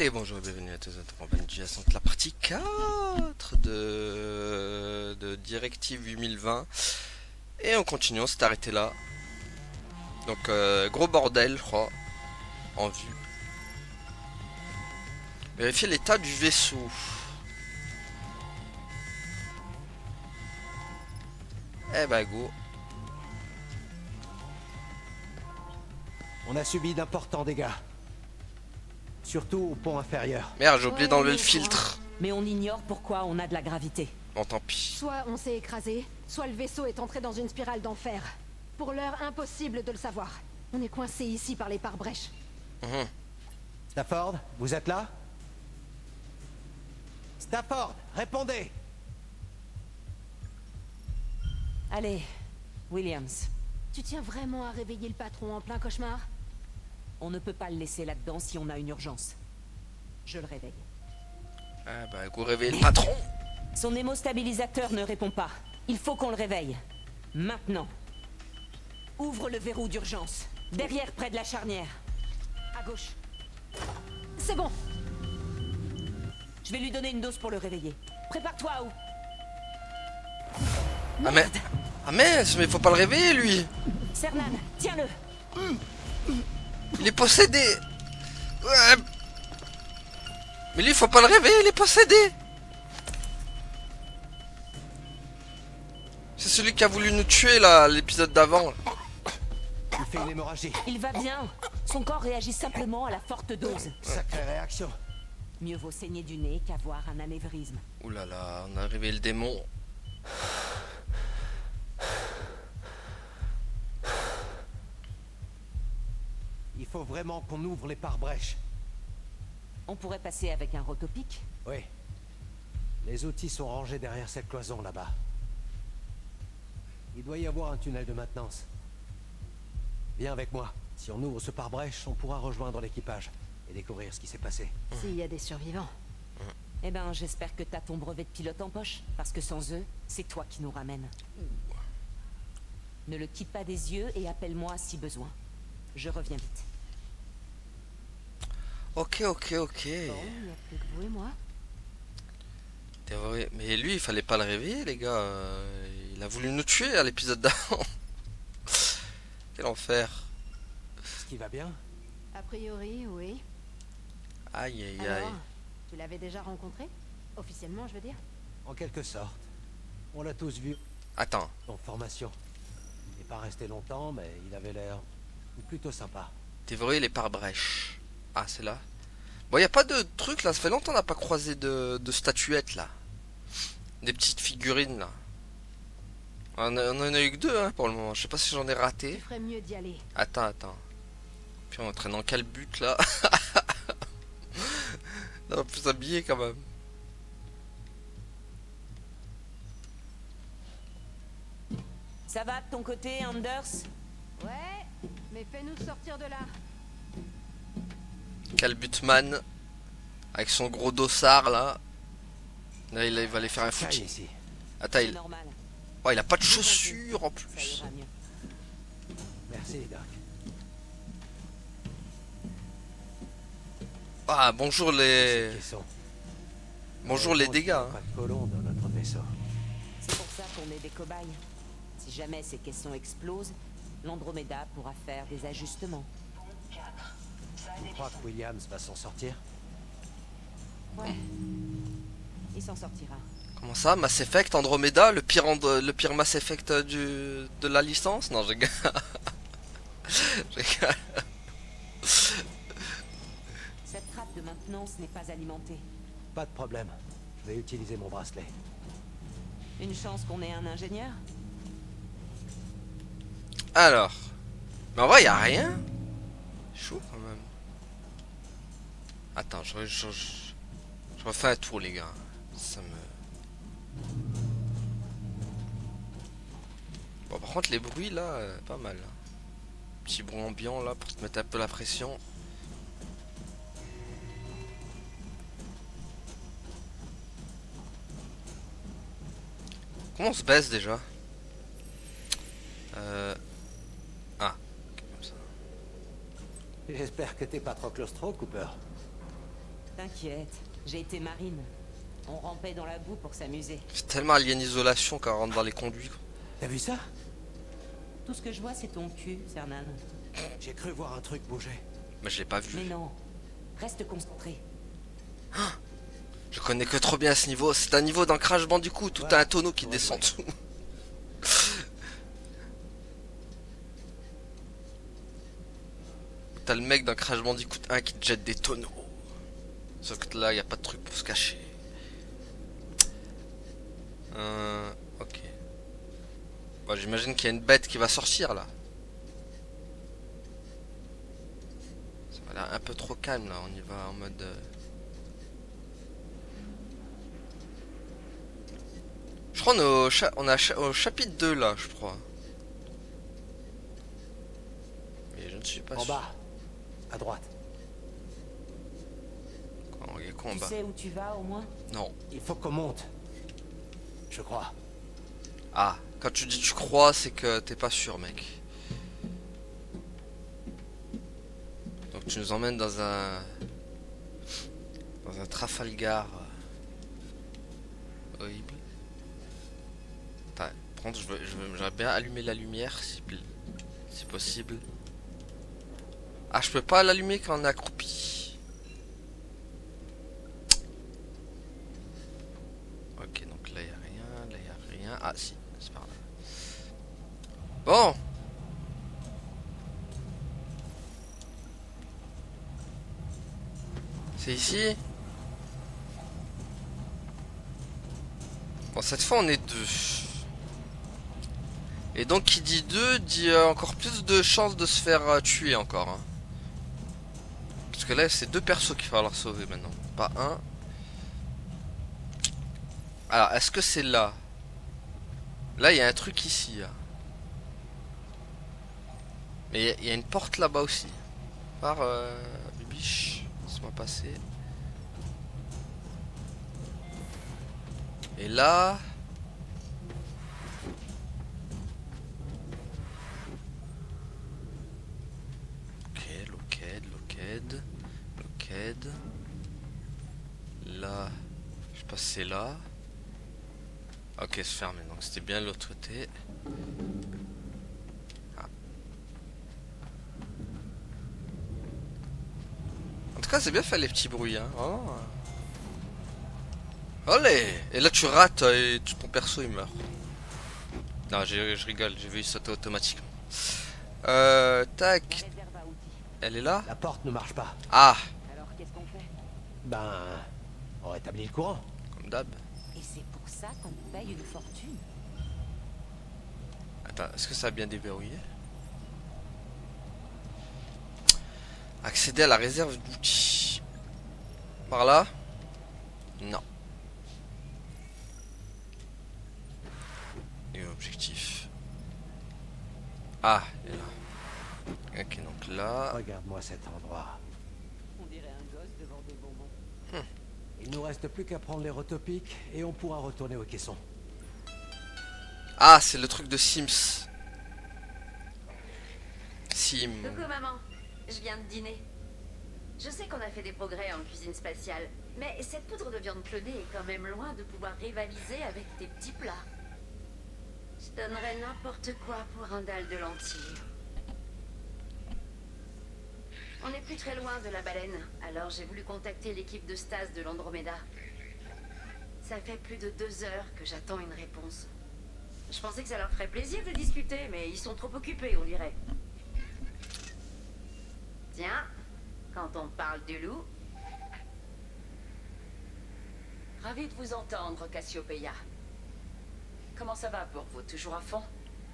Allez, bonjour et bienvenue à tous notre compagnie de la partie 4 de Directive 8020. Et on continue, on s'est arrêté là. Donc, gros bordel, je crois, en vue. Vérifier l'état du vaisseau. Eh bah, go. On a subi d'importants dégâts. Surtout au pont inférieur. Merde, j'ai oublié d'enlever mais le filtre. Mais on ignore pourquoi on a de la gravité. Bon, tant pis. Soit on s'est écrasé, soit le vaisseau est entré dans une spirale d'enfer. Pour l'heure, impossible de le savoir. On est coincé ici par les pare-brèches. Stafford, vous êtes là? Stafford, répondez! Allez, Williams, Tu tiens vraiment à réveiller le patron en plein cauchemar? on ne peut pas le laisser là-dedans si on a une urgence. Je le réveille. Ah bah, go réveiller le patron. Son hémostabilisateur ne répond pas. Il faut qu'on le réveille. Maintenant. Ouvre le verrou d'urgence. Derrière, près de la charnière. À gauche. C'est bon. Je vais lui donner une dose pour le réveiller. Prépare-toi, ou... Ah mais... Ah mince, mais faut pas le réveiller, lui. Cernan, tiens-le. Il est possédé. Ouais. Mais lui, faut pas le réveiller, il est possédé. C'est celui qui a voulu nous tuer, là, l'épisode d'avant. Il fait une hémorragie. Il va bien. Son corps réagit simplement à la forte dose. Sacrée réaction. Mieux vaut saigner du nez qu'avoir un anévrisme. Ouh là là, on a réveillé le démon. Il faut vraiment qu'on ouvre les pare-brèches. On pourrait passer avec un rotopic. Oui. Les outils sont rangés derrière cette cloison là-bas. Il doit y avoir un tunnel de maintenance. Viens avec moi. Si on ouvre ce pare-brèche, on pourra rejoindre l'équipage et découvrir ce qui s'est passé. S'il y a des survivants. Eh ben, j'espère que t'as ton brevet de pilote en poche, parce que sans eux, c'est toi qui nous ramène. Ne le quitte pas des yeux et appelle-moi si besoin. Je reviens vite. Ok. Bon, il n'y a plus que vous et moi. T'es vrai. Mais lui, il fallait pas le réveiller, les gars. Il a voulu nous tuer à l'épisode d'avant. Quel enfer. Ce qui va bien? A priori, oui. Aïe, aïe, aïe. Alors, tu l'avais déjà rencontré? Officiellement, je veux dire. En quelque sorte. On l'a tous vu Attends. en formation. Il n'est pas resté longtemps, mais il avait l'air plutôt sympa. Dévorer les pare-brèches. Ah, c'est là. Bon, y a pas de truc là. Ça fait longtemps qu'on n'a pas croisé de statuettes là. Des petites figurines là. On en a eu que deux hein, pour le moment. Je sais pas si j'en ai Tu raté. ferais mieux d'y aller. Attends. Puis on traîne dans quel but là? On va plus s'habiller quand même. Ça va de ton côté, Anders? Ouais, mais fais-nous sortir de là. Calbutman avec son gros dossard là. Là il va aller faire un Caille footing. ici. Attends, C'est normal. Oh, il a pas de chaussures en Ça plus. ira mieux. Merci, Doc. Ah bonjour les. Ces caissons. Bonjour les dégâts. Hein. Pas de colons dans notre vaisseau. C'est pour ça qu'on est des cobayes. Si jamais ces caissons explosent, l'Andromeda pourra faire des ajustements. Tu crois que Williams va s'en sortir? Ouais. Il s'en sortira. Comment ça, Mass Effect, Andromeda, le pire Mass Effect de la licence? Non, je rigole. Je rigole. Cette trappe de maintenance n'est pas alimentée. Pas de problème. Je vais utiliser mon bracelet. Une chance qu'on ait un ingénieur. Alors. Mais en vrai, y a rien. Chaud quand même. Attends, je refais un tour, les gars. Ça me. Bon, par contre, les bruits là, pas mal. Petit bruit ambiant là pour te mettre un peu la pression. Comment on se baisse déjà? Ah, ok, comme ça. J'espère que t'es pas trop claustro, Cooper. T'inquiète, j'ai été marine. On rampait dans la boue pour s'amuser. C'est tellement Alien Isolation quand on rentre dans les conduits, quoi. T'as vu ça? Tout ce que je vois, c'est ton cul, Cernan. J'ai cru voir un truc bouger. Mais je l'ai pas vu. Mais non, reste concentré. Je connais que trop bien ce niveau. C'est un niveau dans Crash Bandicoot. Tout Ouais, un tonneau qui ouais, descend en ouais. dessous. T'as le mec dans Crash Bandicoot 1 qui te jette des tonneaux. Sauf que là, y a pas de truc pour se cacher. Ok. Bon, j'imagine qu'il y a une bête qui va sortir là. Ça m'a l'air un peu trop calme là. On y va en mode. Je crois on est au chapitre 2 là, je crois. Mais je ne suis pas En sûr. bas, à droite. Il y a quoi en Tu bas? sais où tu vas, au moins? Non. Il faut qu'on monte. Je crois. Ah, quand tu dis tu crois, c'est que t'es pas sûr, mec. Donc tu nous emmènes dans un Trafalgar horrible. Attends, par contre, j'aimerais bien allumer la lumière si possible. Ah, je peux pas l'allumer quand on est accroupi. Ok, donc là y a rien, là y a rien. Ah si, c'est par là. Bon. C'est ici. Bon, cette fois on est deux. Et donc qui dit deux dit encore plus de chances de se faire tuer encore. Hein. Parce que là c'est deux persos qu'il va falloir sauver maintenant. Pas un. Alors est-ce que c'est là? Là il y a un truc ici. Là. Mais il y a une porte là-bas aussi. Par Bibiche. Laisse-moi passer. Et là... Ok, loquette. Là... Je pense que c'est là. Ok, c'est fermé. Donc c'était bien de l'autre côté. Ah. En tout cas, c'est bien fait les petits bruits. Hein. Oh. Allez! Et là tu rates et ton perso il meurt. Non, je rigole, j'ai vu sauter automatiquement. Tac. Réserve à outils. Elle est là? La porte ne marche pas. Ah! Alors, qu'est-ce qu'on fait? Ben, on rétablit le courant. Comme d'hab. Et c'est pour ça qu'on te paye une fortune. Attends, est-ce que ça a bien déverrouillé? Accéder à la réserve d'outils. Par là? Non. Et objectif. Ah, elle est là. Ok, donc là. Regarde-moi cet endroit. On dirait un gosse devant des bonbons. Il nous reste plus qu'à prendre les rotopiques et on pourra retourner au caisson. Ah, c'est le truc de Sims. Coucou maman, je viens de dîner. Je sais qu'on a fait des progrès en cuisine spatiale, mais cette poudre de viande clonée est quand même loin de pouvoir rivaliser avec tes petits plats. Je donnerais n'importe quoi pour un dalle de lentilles. On n'est plus très loin de la baleine, alors j'ai voulu contacter l'équipe de Stas de l'Andromeda. Ça fait plus de 2 heures que j'attends une réponse. Je pensais que ça leur ferait plaisir de discuter, mais ils sont trop occupés, on dirait. Tiens, quand on parle du loup... Ravi de vous entendre, Cassiopeia. Comment ça va pour vous? Toujours à fond?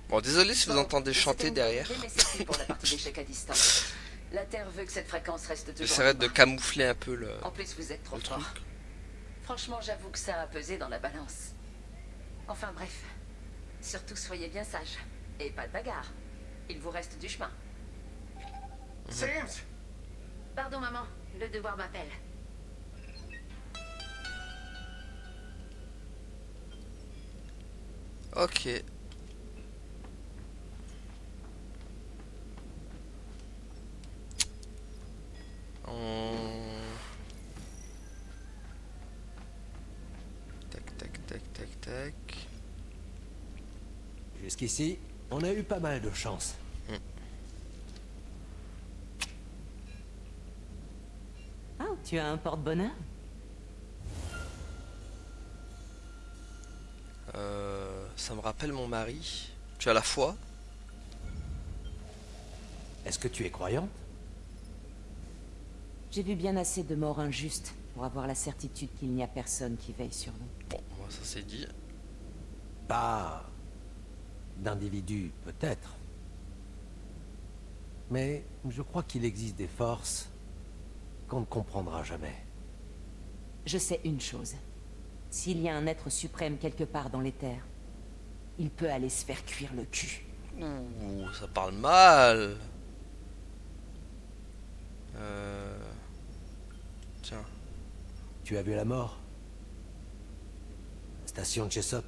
Bon, désolé si vous Bon, entendez c'était chanter une derrière. bonne idée, mais c'est pour la partie d'échecs à distance. La Terre veut que cette fréquence reste toujours... J'essaierai de libre. camoufler un peu le En plus, vous êtes trop truc. fort. Franchement, j'avoue que ça a pesé dans la balance. Enfin bref. Surtout, soyez bien sages. Et pas de bagarre. Il vous reste du chemin. Sims! Pardon maman, le devoir m'appelle. Ok. Jusqu'ici, on a eu pas mal de chance. Ah, tu as un porte-bonheur? Ça me rappelle mon mari. Tu as la foi? Est-ce que tu es croyante? J'ai vu bien assez de morts injustes pour avoir la certitude qu'il n'y a personne qui veille sur nous. Bon, moi, ça c'est dit. Pas d'individus, peut-être. Mais je crois qu'il existe des forces qu'on ne comprendra jamais. Je sais une chose. S'il y a un être suprême quelque part dans les terres, il peut aller se faire cuire le cul. Ouh, ça parle mal. Tiens. Tu as vu la mort? La station de Chesop.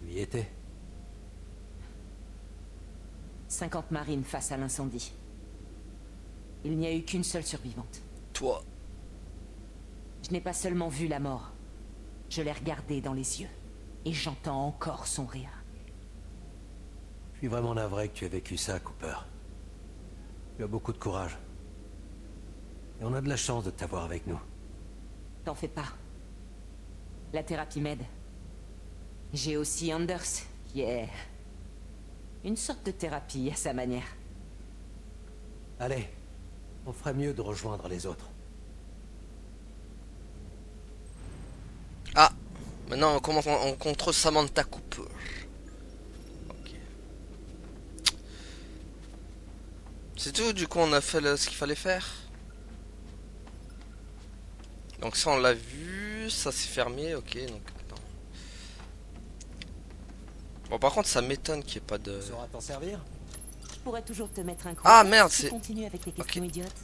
Tu y étais? 50 marines face à l'incendie. Il n'y a eu qu'une seule survivante. Toi. Je n'ai pas seulement vu la mort. Je l'ai regardée dans les yeux. Et j'entends encore son rire. Je suis vraiment navré que tu aies vécu ça, Cooper. Tu as beaucoup de courage. Et on a de la chance de t'avoir avec nous. T'en fais pas. La thérapie m'aide. J'ai aussi Anders, qui est... une sorte de thérapie à sa manière. Allez, on ferait mieux de rejoindre les autres. Ah, maintenant on contre Samantha Cooper. Ok. C'est tout, du coup on a fait ce qu'il fallait faire. Donc ça on l'a vu, ça s'est fermé, ok. Donc attends. Bon par contre ça m'étonne qu'il n'y ait pas de... Tu sauras t'en servir? Je pourrais toujours te mettre un coup. Ah merde, si tu c'est... continues avec tes questions idiotes.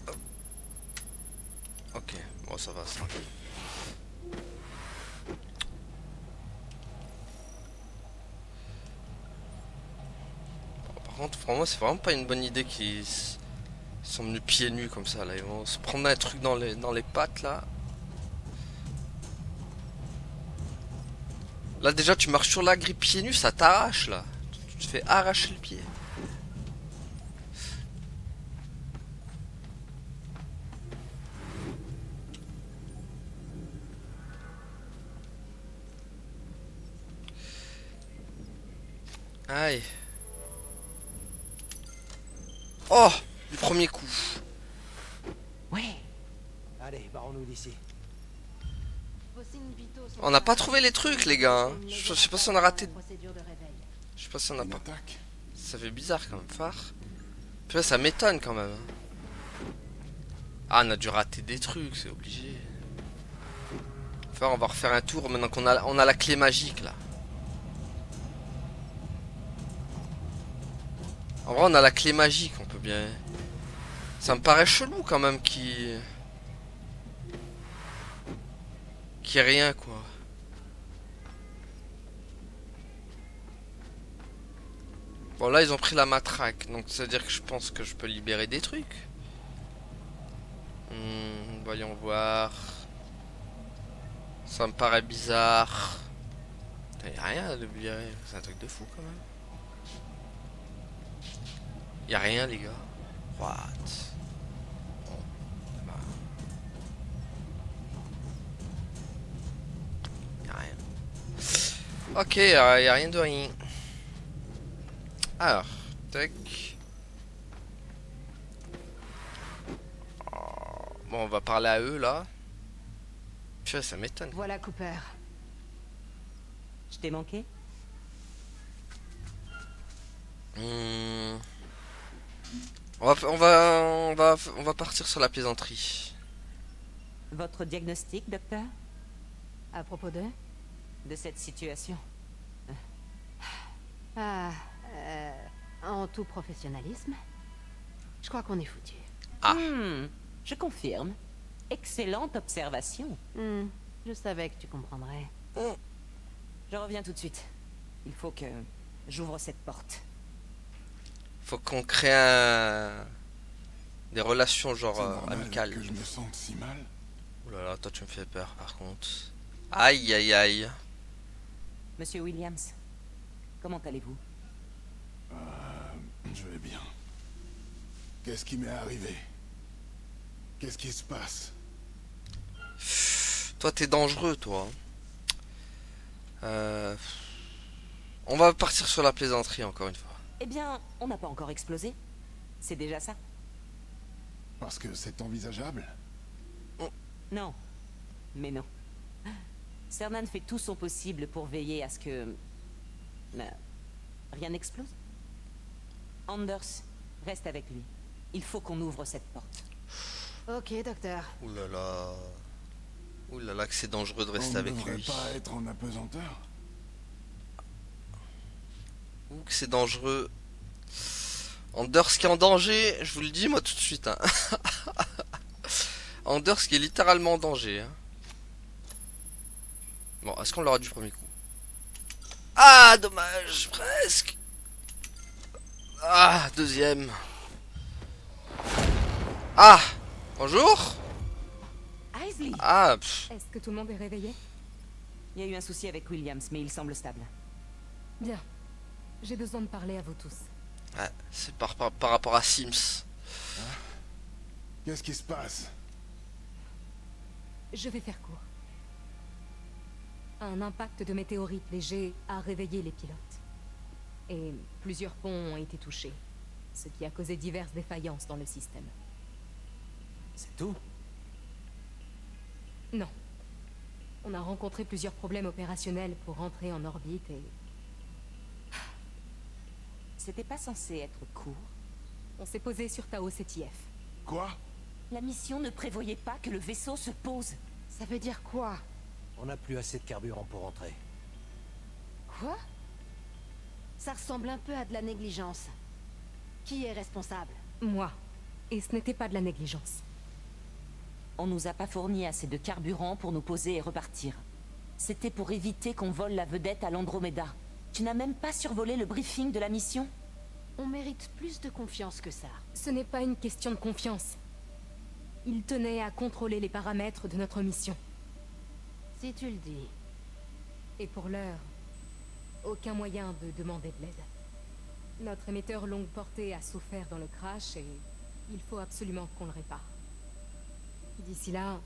Ok, bon ça va, c'est tranquille. Bon, par contre pour moi c'est vraiment pas une bonne idée qu'ils sont venus pieds nus comme ça là. Ils vont se prendre un truc dans les pattes là. Là déjà tu marches sur la grille pieds nus, ça t'arrache là. Tu te fais arracher le pied. Aïe. Oh, du premier coup. Ouais. Allez, barrons-nous d'ici. On n'a pas trouvé les trucs les gars. Hein. Je sais pas si on a raté. Je sais pas si on a Une pas. attaque. Ça fait bizarre quand même, phare. Puis là, ça m'étonne quand même. Hein. Ah, on a dû rater des trucs, c'est obligé. Enfin, on va refaire un tour maintenant qu'on a la clé magique là. En vrai, on a la clé magique, on peut bien. Ça me paraît chelou quand même qui ait rien quoi. Bon là ils ont pris la matraque, donc ça veut dire que je pense que je peux libérer des trucs. Voyons voir. Ça me paraît bizarre. Y'a rien à libérer, c'est un truc de fou quand même. Y'a rien les gars. What? Bon, bah. Y'a rien. Ok, y'a rien de rien. Alors, tac. Bon, on va parler à eux là. Purée, ça m'étonne. Voilà Cooper. Je t'ai manqué? On va partir sur la plaisanterie. Votre diagnostic, docteur? À propos de... De cette situation? Ah, en tout professionnalisme, je crois qu'on est foutu. Ah. Je confirme. Excellente observation. Je savais que tu comprendrais. Je reviens tout de suite. Il faut que j'ouvre cette porte. Faut qu'on crée des relations genre C'est normal amicales. que je me sente si mal. Oh là là, toi tu me fais peur par contre. Aïe aïe aïe. Monsieur Williams, comment allez-vous? Je vais bien. Qu'est-ce qui m'est arrivé? Qu'est-ce qui se passe? Toi, t'es dangereux, toi. On va partir sur la plaisanterie, encore une fois. Eh bien, on n'a pas encore explosé. C'est déjà ça. Parce que c'est envisageable? Non. Mais non. Cernan fait tout son possible pour veiller à ce que... rien n'explose. Anders, reste avec lui. Il faut qu'on ouvre cette porte. Ok, docteur. Ouh là là. Ouh là là, que c'est dangereux de On rester ne avec devrait lui. pas être en apesanteur? Ouh, que c'est dangereux. Anders qui est en danger, je vous le dis moi tout de suite. Hein. Anders qui est littéralement en danger. Hein. Bon, est-ce qu'on l'aura du premier coup? Ah, dommage, presque. Ah, deuxième. Ah, bonjour. Isley! Ah, pff. Est-ce que tout le monde est réveillé? Il y a eu un souci avec Williams, mais il semble stable. Bien. J'ai besoin de parler à vous tous. Ouais, c'est par rapport à Sims. Qu'est-ce qui se passe? Je vais faire court. Un impact de météorite léger a réveillé les pilotes. Et plusieurs ponts ont été touchés, ce qui a causé diverses défaillances dans le système. C'est tout? Non. On a rencontré plusieurs problèmes opérationnels pour rentrer en orbite et... C'était pas censé être court. On s'est posé sur Tao CTF. Quoi? La mission ne prévoyait pas que le vaisseau se pose. Ça veut dire quoi? On n'a plus assez de carburant pour rentrer. Quoi? Ça ressemble un peu à de la négligence. Qui est responsable? Moi. Et ce n'était pas de la négligence. On nous a pas fourni assez de carburant pour nous poser et repartir. C'était pour éviter qu'on vole la vedette à l'Andromeda. Tu n'as même pas survolé le briefing de la mission? On mérite plus de confiance que ça. Ce n'est pas une question de confiance. Il tenait à contrôler les paramètres de notre mission. Si tu le dis. Et pour l'heure, aucun moyen de demander de l'aide. Notre émetteur longue portée a souffert dans le crash et il faut absolument qu'on le répare. D'ici là,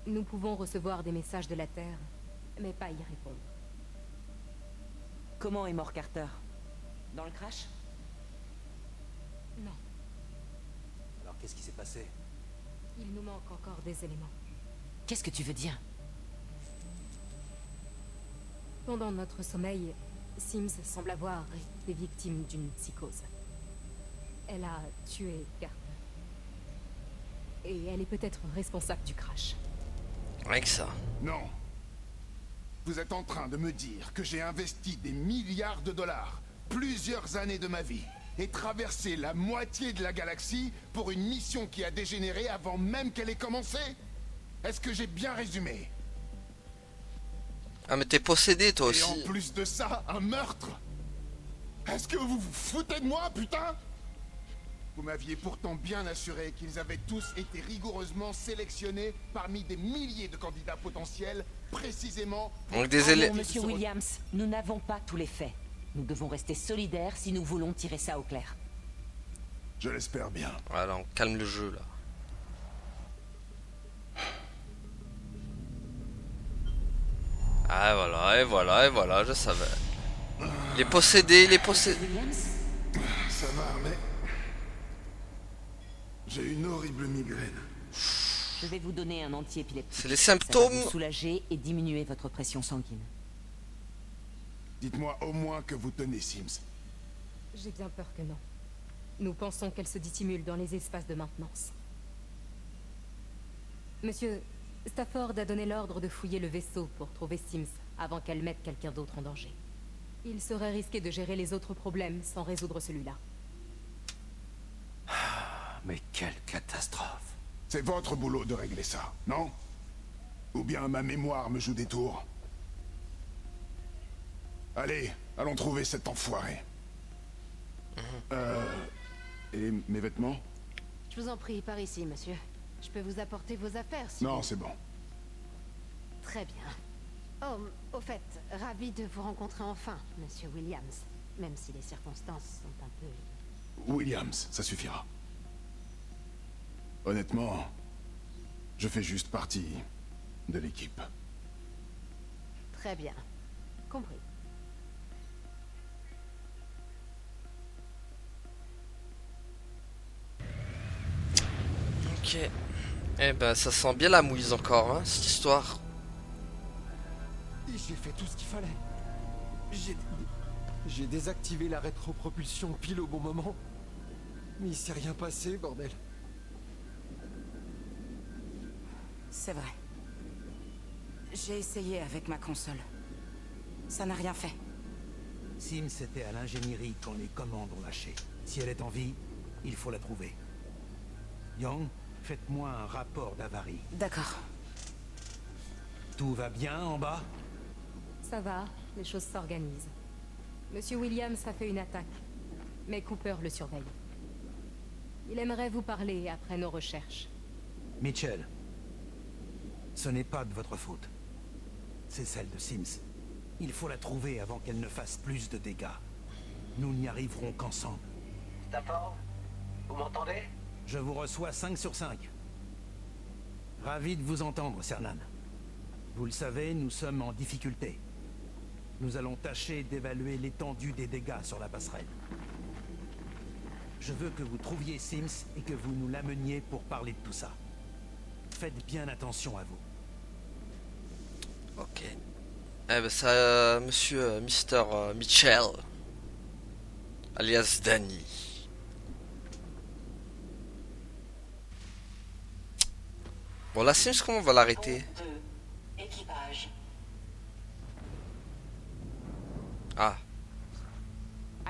nous pouvons recevoir des messages de la Terre, mais pas y répondre. Comment est mort Carter? Dans le crash? Non, Alors qu'est-ce qui s'est passé? il nous manque encore des éléments. Qu'est-ce que tu veux dire? Pendant notre sommeil, Sims semble avoir été victime d'une psychose. Elle a tué Carter. Et elle est peut-être responsable du crash. Rien que ça. Non. Vous êtes en train de me dire que j'ai investi des milliards de dollars, plusieurs années de ma vie, et traversé la moitié de la galaxie pour une mission qui a dégénéré avant même qu'elle ait commencé? Est-ce que j'ai bien résumé? Ah mais t'es possédé toi Et en aussi. plus de ça, un meurtre? Est-ce que vous vous foutez de moi, putain? Vous m'aviez pourtant bien assuré qu'ils avaient tous été rigoureusement sélectionnés parmi des milliers de candidats potentiels, précisément... Donc des Pardon, éléments. Monsieur Williams, nous n'avons pas tous les faits. Nous devons rester solidaires si nous voulons tirer ça au clair. Je l'espère bien. Voilà, on calme le jeu là. Ah voilà, et voilà, et voilà, je savais. Les possédés, les possédés. Williams? Ça va, mais... J'ai une horrible migraine. Je vais vous donner un antiépileptique. C'est les Ça va symptômes. vous soulager et diminuer votre pression sanguine. Dites-moi au moins que vous tenez Sims. J'ai bien peur que non. Nous pensons qu'elle se dissimule dans les espaces de maintenance. Monsieur, Stafford a donné l'ordre de fouiller le vaisseau pour trouver Sims avant qu'elle mette quelqu'un d'autre en danger. Il serait risqué de gérer les autres problèmes sans résoudre celui-là. Mais quelle catastrophe! C'est votre boulot de régler ça, non? Ou bien ma mémoire me joue des tours? Allez, allons trouver cet enfoiré. Et mes vêtements? Je vous en prie, par ici, monsieur. Je peux vous apporter vos affaires si Non, vous- c'est bon. Très bien. Oh, au fait, ravi de vous rencontrer enfin, monsieur Williams. Même si les circonstances sont un peu... Williams, ça suffira. Honnêtement, je fais juste partie de l'équipe. Très bien. Compris. Ok. Eh ben, ça sent bien la mouise encore, hein, cette histoire. J'ai fait tout ce qu'il fallait. J'ai désactivé la rétropropulsion pile au bon moment. Mais il s'est rien passé, bordel. C'est vrai. J'ai essayé avec ma console. Ça n'a rien fait. Sims était à l'ingénierie quand les commandes ont lâché. Si elle est en vie, il faut la trouver. Young, faites-moi un rapport d'avarie. D'accord. Tout va bien en bas? Ça va, les choses s'organisent. Monsieur Williams a fait une attaque, mais Cooper le surveille. Il aimerait vous parler après nos recherches. Mitchell, ce n'est pas de votre faute. C'est celle de Sims. Il faut la trouver avant qu'elle ne fasse plus de dégâts. Nous n'y arriverons qu'ensemble. Stafford, vous m'entendez? Je vous reçois 5 sur 5. Ravi de vous entendre, Cernan. Vous le savez, nous sommes en difficulté. Nous allons tâcher d'évaluer l'étendue des dégâts sur la passerelle. Je veux que vous trouviez Sims et que vous nous l'ameniez pour parler de tout ça. Faites bien attention à vous. Ok. Eh ben ça, monsieur Mr. Mitchell, alias Danny. Bon, la Sims, comment on va l'arrêter? Équipage. Ah,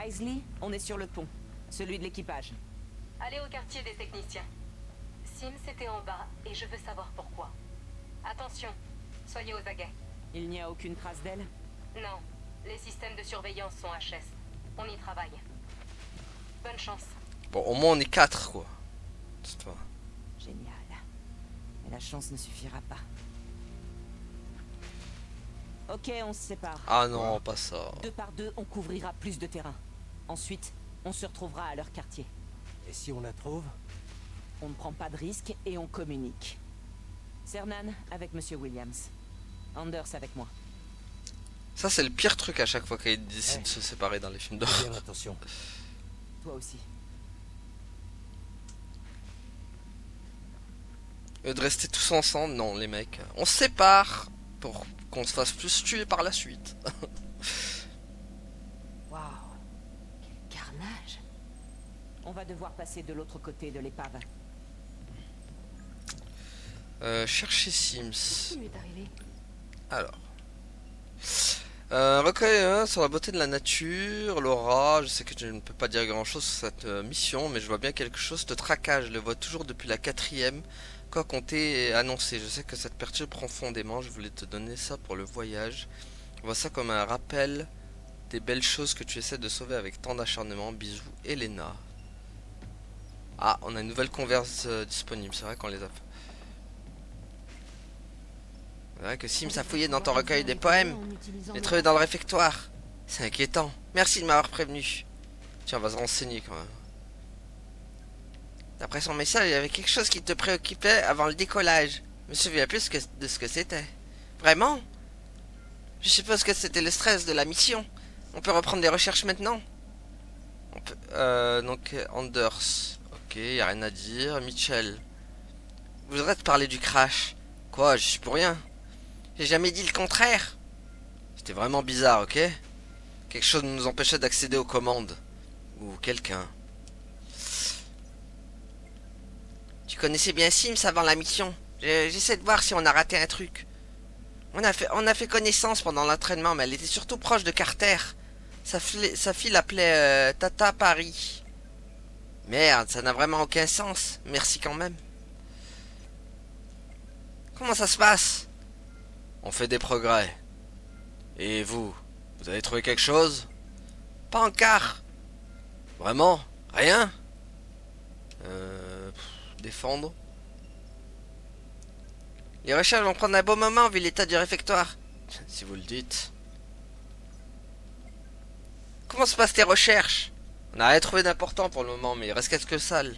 Isley, on est sur le pont. Celui de l'équipage. Allez au quartier des techniciens. Sims était en bas et je veux savoir pourquoi. Attention, soyez aux aguets. Il n'y a aucune trace d'elle? Non, les systèmes de surveillance sont HS. On y travaille. Bonne chance. bon, au moins on est 4, quoi. C'est pas... Génial. Mais la chance ne suffira pas. Ok, on se sépare. Ah non, pas ça. 2 par 2, on couvrira plus de terrain. Ensuite, on se retrouvera à leur quartier. Et si on la trouve? On ne prend pas de risque et on communique. Cernan avec Monsieur Williams. Anders avec moi. Ça, c'est le pire truc à chaque fois qu'ils décident de se séparer dans les films Fais d'horreur. bien attention. Toi aussi. De rester tous ensemble, non, les mecs. On se sépare pour qu'on se fasse plus tuer par la suite. Waouh. Quel carnage. On va devoir passer de l'autre côté de l'épave. Chercher Sims. Qui lui est arrivé? Alors. Recueil sur la beauté de la nature, Laura, je sais que je ne peux pas dire grand chose sur cette mission, mais je vois bien quelque chose de traquage, je le vois toujours depuis la 4e, quoi compter et annoncer, je sais que cette perturbe profondément, je voulais te donner ça pour le voyage, je vois ça comme un rappel des belles choses que tu essaies de sauver avec tant d'acharnement, bisous, Elena. Ah, on a une nouvelle converse disponible, c'est vrai qu'on les a fait. C'est vrai que Sims a fouillé dans ton recueil des poèmes. Les trouvé dans le réfectoire. C'est inquiétant. Merci de m'avoir prévenu. Tiens, on va se renseigner quand même. D'après son message, il y avait quelque chose qui te préoccupait avant le décollage. Je me souviens plus de ce que c'était. Vraiment? Je suppose que c'était le stress de la mission. On peut reprendre des recherches maintenant? On peut, donc, Anders. Ok, y a rien à dire. Mitchell. Je voudrais te parler du crash. Quoi, je suis pour rien. J'ai jamais dit le contraire. C'était vraiment bizarre, ok? Quelque chose nous empêchait d'accéder aux commandes. Ou quelqu'un. Tu connaissais bien Sims avant la mission. J'essaie de voir si on a raté un truc. On a fait connaissance pendant l'entraînement, mais elle était surtout proche de Carter. Sa fille l'appelait Tata Paris. Merde, ça n'a vraiment aucun sens. Merci quand même. Comment ça se passe? On fait des progrès. Et vous avez trouvé quelque chose? Pas encore. Vraiment? Rien? Défendre? Les recherches vont prendre un beau moment vu l'état du réfectoire. Si vous le dites. Comment se passent tes recherches? On n'a rien trouvé d'important pour le moment, mais il reste quelques salles.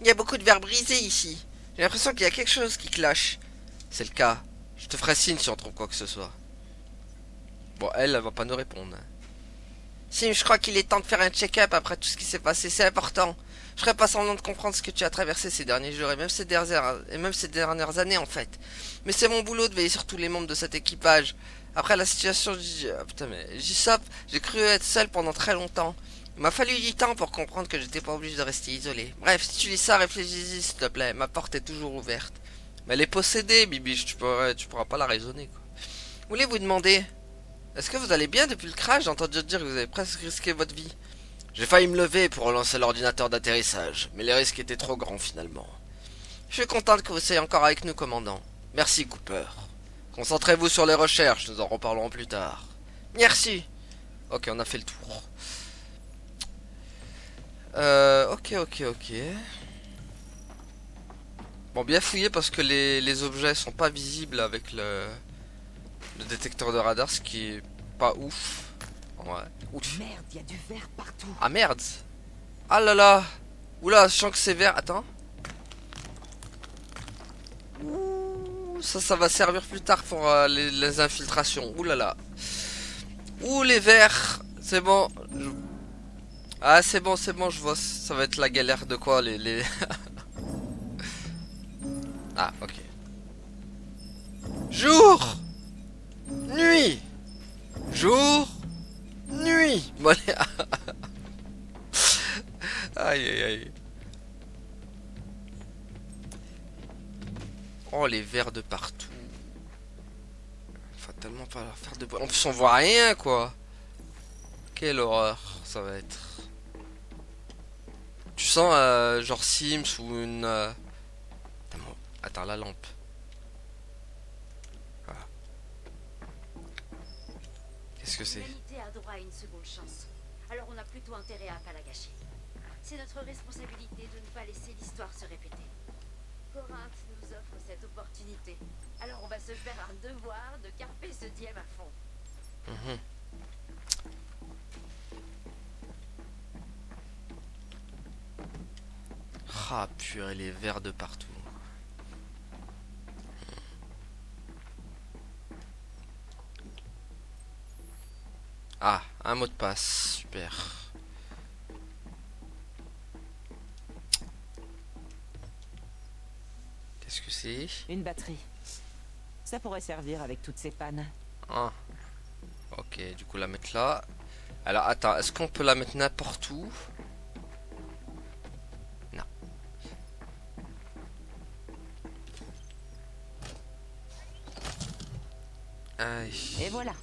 Il y a beaucoup de verres brisés ici. J'ai l'impression qu'il y a quelque chose qui cloche. C'est le cas. Je te ferai signe si on trouve quoi que ce soit. Bon, elle va pas nous répondre. Sim, je crois qu'il est temps de faire un check-up après tout ce qui s'est passé. C'est important. Je ferai pas semblant de comprendre ce que tu as traversé ces derniers jours et même ces dernières années en fait. Mais c'est mon boulot de veiller sur tous les membres de cet équipage. Après la situation putain mais Jisop, j'ai cru être seul pendant très longtemps. Il m'a fallu du temps pour comprendre que j'étais pas obligé de rester isolé. Bref, si tu lis ça, réfléchis-y s'il te plaît. Ma porte est toujours ouverte. Mais elle est possédée, Bibiche. Tu pourras pas la raisonner quoi. Voulez-vous demander? Est-ce que vous allez bien depuis le crash? J'ai entendu dire que vous avez presque risqué votre vie. J'ai failli me lever pour relancer l'ordinateur d'atterrissage, mais les risques étaient trop grands finalement. Je suis contente que vous soyez encore avec nous, commandant. Merci, Cooper. Concentrez-vous sur les recherches, nous en reparlerons plus tard. Merci. Ok, on a fait le tour. Ok. Bon, bien fouillé parce que les objets sont pas visibles avec le détecteur de radar, ce qui est pas ouf. Ouais. Ouf. Merde, il y a du verre partout. Ah merde. Ah là là. Oula, je sens que c'est vert. Attends. Ouh, ça va servir plus tard pour les infiltrations. Ouh là là. Ouh, les verres. C'est bon. Ah, c'est bon, je vois. Ça va être la galère de quoi les... Ah, ok. Jour. Nuit. Jour. Nuit. Bon, allez. Aïe. Oh, les verres de partout. Faut tellement pas leur faire de bruit. En plus, on voit rien, quoi. Quelle horreur, ça va être. Tu sens, genre Sims ou une... Attends, la lampe. Voilà. Qu'est-ce que c'est? L'humanité a droit à une seconde chance. Alors on a plutôt intérêt à pas la gâcher. C'est notre responsabilité de ne pas laisser l'histoire se répéter. Corinthe nous offre cette opportunité. Alors on va se faire un devoir de carper ce diem à fond. Ah purée, les verres de partout. Ah, un mot de passe, super. Qu'est-ce que c'est? Une batterie. Ça pourrait servir avec toutes ces pannes. Ah. Ok, du coup la mettre là. Alors attends, est-ce qu'on peut la mettre n'importe où? Non. Aïe. Et voilà.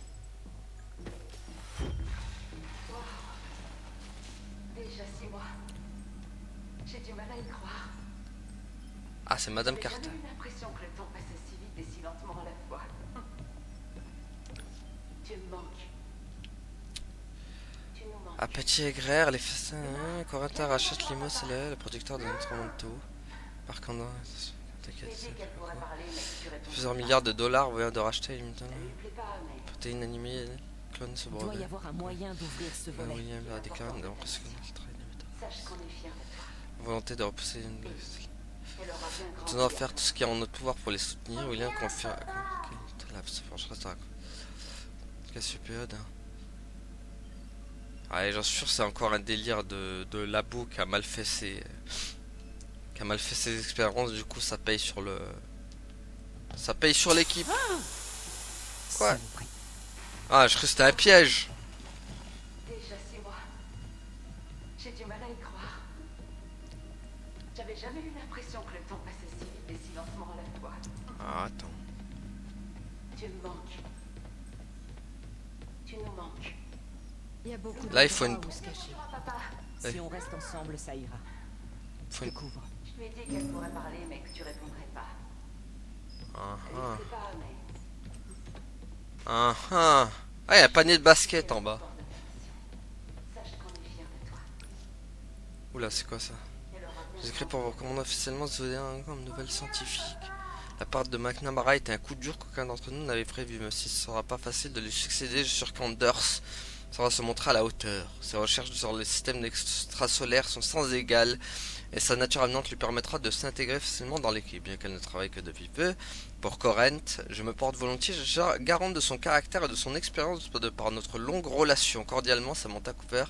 Déjà 6 mois. J'ai du mal à y croire. Ah, c'est Madame J'avais Carter. jamais eu l'impression que le temps passait si vite et si lentement à la fois. Tu me manques. Tu nous manques. À Petit Aigrer, les façons. Corentin rachète Limo, c'est le producteur de notre manteau. Par contre, t'inquiète, J'ai dit qu'elle pourrait parler, mais tu réponds plusieurs pas. milliards de dollars vient de racheter une Ça lui plaît pas, mais protéine animée, clone ce Il doit brevet. y avoir un moyen d'ouvrir ce volet. William a déclaré d'avoir presque le travail de méthode. sache qu'on est fiers de toi. Volonté de repousser une. Elle aura bien grandi. Nous allons faire tout ce qui est en notre pouvoir pour les soutenir. William confirme. Je reste à la supérieure. Ouais, j'en suis sûr, c'est encore un délire de labo qui a mal fait ses. Qui a mal fait ses expériences, du coup ça paye sur le. Ça paye sur l'équipe. Quoi? Saloperie. Ah, je crois que c'était un piège. Déjà 6 mois. J'ai du mal à y croire. J'avais jamais eu l'impression que le temps passait si vite et si lentement à la fois. Ah, attends. Tu me manques. Tu nous manques. Il y a beaucoup Là, il faut une- d'endroits où se cacher. Papa, Si on reste ensemble, ça ira. Faut une- Découvre. je lui ai dit qu'elle pourrait parler, mais que tu répondrais pas. Ah, Elle ah. ne sait pas, mais Ah, ah. Ah, il y a un panier de basket en bas. sache qu'on est fiers de toi. Oula, c'est quoi ça? Elle aura bien J'ai écrit pour vous recommander officiellement de vous donner comme nouvelle scientifique. La part de McNamara était un coup dur qu'aucun d'entre nous n'avait prévu, même si ce sera pas facile de lui succéder sur Condors. saura se montrer à la hauteur. Ses recherches sur les systèmes extrasolaires sont sans égal, et sa nature amenante lui permettra de s'intégrer facilement dans l'équipe, bien qu'elle ne travaille que depuis peu. Pour Corinth, je me porte volontiers garante de son caractère et de son expérience de par notre longue relation. Cordialement, Samantha Cooper,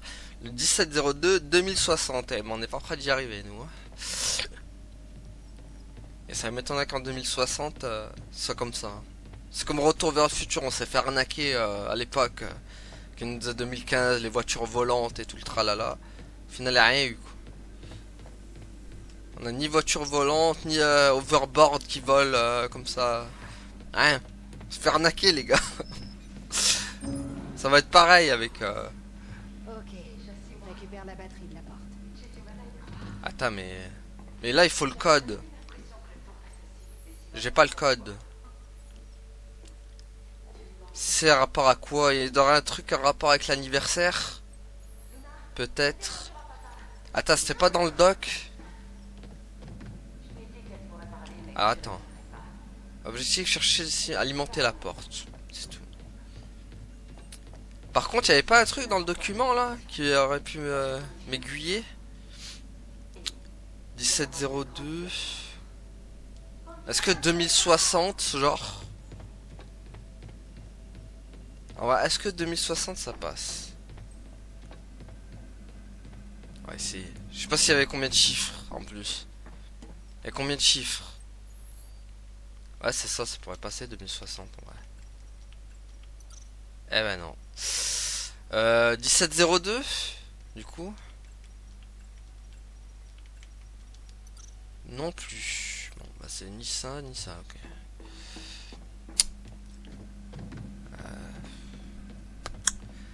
le 17-02-2060. Et on n'est pas près d'y arriver, nous. Hein. Et ça m'étonnerait qu'en 2060, ce soit comme ça. C'est comme Retour vers le futur, on s'est fait arnaquer à l'époque. Qui nous disait 2015, les voitures volantes et tout le tralala. Au final, il n'y a rien eu, quoi. On a ni voiture volante, ni overboard qui vole comme ça. Rien. On se fait arnaquer, les gars. Ça va être pareil avec... Ok, récupère la batterie de la porte. Attends, mais là, il faut le code. J'ai pas le code. C'est un rapport à quoi? Il y aurait un truc en rapport avec l'anniversaire? Peut-être. Attends, c'était pas dans le doc? Ah, attends. Objectif, chercher, alimenter la porte. C'est tout. Par contre, il n'y avait pas un truc dans le document là qui aurait pu m'aiguiller? 1702. Est-ce que 2060, genre? On va, est-ce que 2060 ça passe? On va essayer. Je sais pas s'il y avait combien de chiffres en plus. Il y a combien de chiffres? Ouais, c'est ça, ça pourrait passer 2060. Ouais. Eh ben non. 1702 du coup. Non plus. Bon, bah c'est ni ça, ok.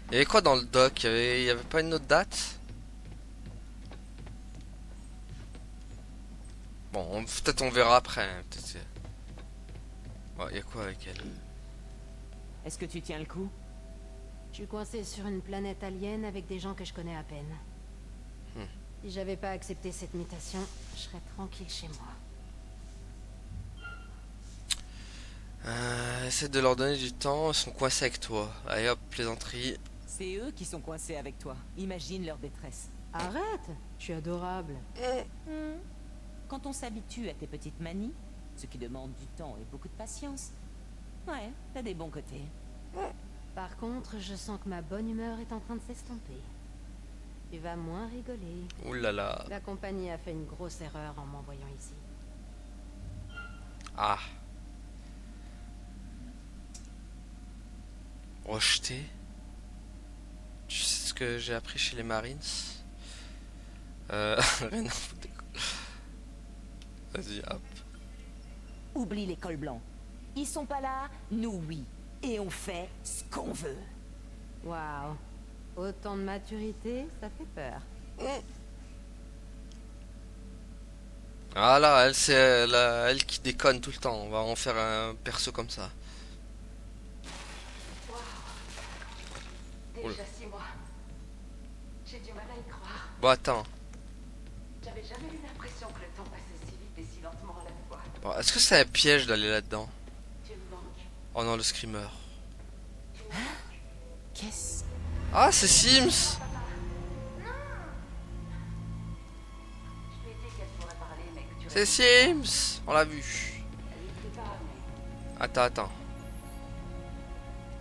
Il y avait quoi dans le doc? Il y avait pas une autre date? Bon, peut-être on verra après. Hein, il y a quoi avec elle? Est-ce que tu tiens le coup? Je suis coincé sur une planète alien avec des gens que je connais à peine. Si j'avais pas accepté cette mutation, je serais tranquille chez moi. Essaie de leur donner du temps, ils sont coincés avec toi. Allez hop, plaisanterie. C'est eux qui sont coincés avec toi. Imagine leur détresse. Arrête! Je suis adorable. Quand on s'habitue à tes petites manies, ce qui demande du temps et beaucoup de patience, ouais, t'as des bons côtés. Par contre, je sens que ma bonne humeur est en train de s'estomper. Tu vas moins rigoler. Ouh là là. La compagnie a fait une grosse erreur en m'envoyant ici. Ah. Rejeté. Tu sais ce que j'ai appris chez les Marines? Rien à foutre. Vas-y, hop. Oublie les cols blancs. Ils sont pas là, nous oui. Et on fait ce qu'on veut. Waouh. Autant de maturité, ça fait peur. Ah là, elle c'est elle qui déconne tout le temps. On va en faire un perso comme ça. Déjà 6 mois. J'ai du mal à y croire. Bon, attends. J'avais jamais eu l'impression que le temps passait si vite et si lentement à la fois. Bon, est-ce que c'est un piège d'aller là-dedans? Tu me manques. Oh non, le screamer. Qu'est-ce? Ah, c'est Sims. Je lui ai dit qu'elle pourrait parler, mais que tu C'est Sims. On l'a vu. Elle était pas, mais Attends.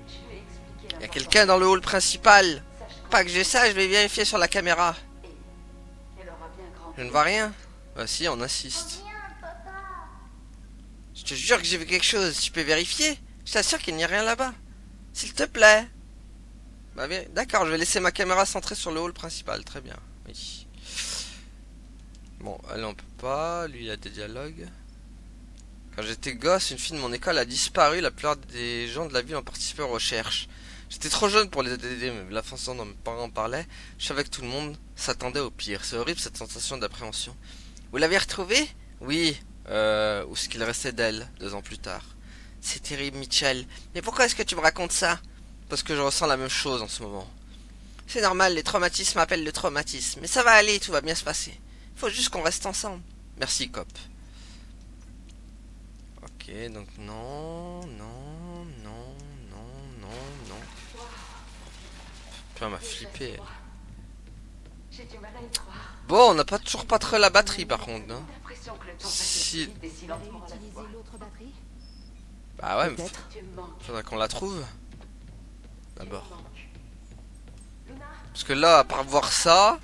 je lui ai expliqué Il y a quelqu'un dans le hall principal. Pas que j'ai ça, je vais vérifier sur la caméra. Elle aura bien grandi. Je ne vois rien. Bah si, on assiste. Je te jure que j'ai vu quelque chose. Tu peux vérifier? Je t'assure qu'il n'y a rien là-bas. S'il te plaît. Bah, d'accord, je vais laisser ma caméra centrée sur le hall principal. Très bien. Oui. Bon, elle on peut pas. Lui, il a des dialogues. Quand j'étais gosse, une fille de mon école a disparu. La plupart des gens de la ville ont participé aux recherches. J'étais trop jeune pour les aider, mais la façon dont mes parents en parlaient, je savais que tout le monde s'attendait au pire. C'est horrible cette sensation d'appréhension. Vous l'avez retrouvée? Oui. Ou ce qu'il restait d'elle, 2 ans plus tard. C'est terrible, Mitchell. Mais pourquoi est-ce que tu me racontes ça? Parce que je ressens la même chose en ce moment. C'est normal, les traumatismes appellent le traumatisme. Mais ça va aller, tout va bien se passer. Il faut juste qu'on reste ensemble. Merci, Cop. Ok, donc non. Putain, elle m'a flippé. J'ai du mal à y croire. Bon, on n'a pas toujours pas très la batterie par contre. Hein. J'ai l'impression que le temps Si... passe vite et si lentement à la fois. l'autre batterie? Bah ouais, mais Peut-être. Tu me manques. faudrait qu'on la trouve. D'abord. Tu me manques. Luna, Parce que là, à part voir ça...